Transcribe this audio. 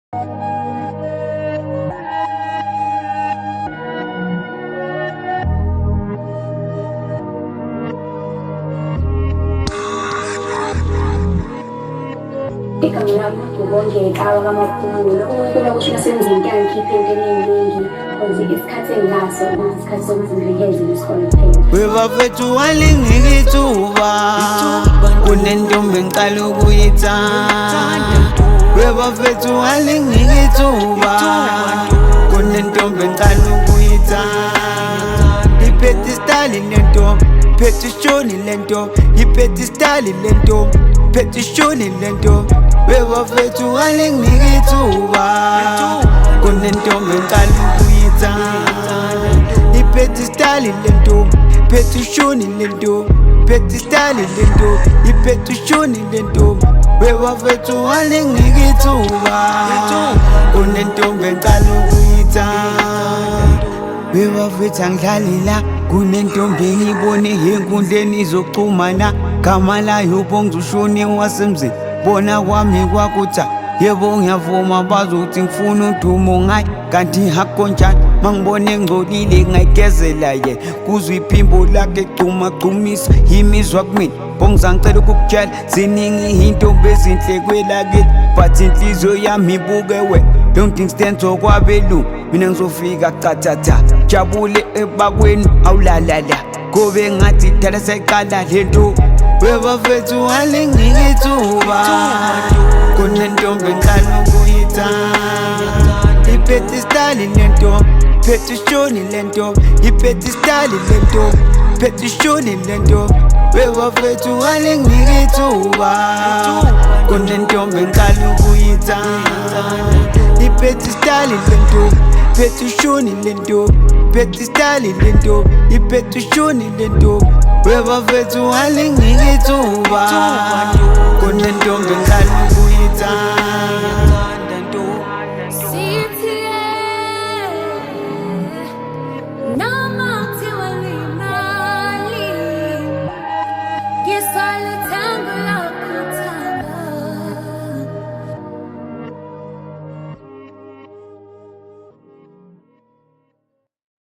Igama lami ngibongeka kaMakhulu. Ukukhula kusho nasebenzini ngiyakhipha into eningi cause isikhathi enginaso isikhathi sokuthi ngivikeze isikole kuphela. Webafethu walingikithuba kunentombi engiqala ukuyithanda. Webafethu walingikithuba kunentombi engiqala ukuyithanda. Iphethe istyle lentombi, iphethe ishoni lentombi, iphethe istyle lentombi, iphethe ishoni lentombi. Webafethu walingikithuba kunentombi engiqala ukuyithanda. Iphethe istyle lentombi, iphethe ishoni lentombi, iphethe istyle lentombi, iphethe ishoni lentombi. Webafethu walingikithuba kunentombi engiqala ukuyithanda. Webafethu angidlali la kunentombi engiyibone enkundleni zokuxhumana. Gama layo Bongizushoni wasemzini, bona kwami kwakutha yebo ngiyavuma bazothi ngifuna udumo ngayi, kanti hakonjani mangibone ngcolile ngayigezela ye kuzwa iphimbo lakhe gcumagcumisa yimizwa kumina. Bongizangicela ukukutshela ziningi intombi ezinhle kwelakithi, but inhliziyo yami ibuke we. Don't think stand zokwabelungu, mina ngizofika chathatha jabule ebakweni awulalala kobe ngathi dala seyiqala lento. Webafethu walingikithuba kunentombi engiqala ukuyithanda. Iphethe istyle lentombi, iphethe ishoni lentombi, iphethe istyle lentombi, iphethe ishoni lentombi. Webafethu walingikithuba kunentombi engiqala ukuyithanda. Iphethe istyle lentombi, iphethe ishoni lentombi, iphethe istyle lentombi, iphethe ishoni lentombi. Webafethu walingikithuba kunentombi engiqala ukuyithanda.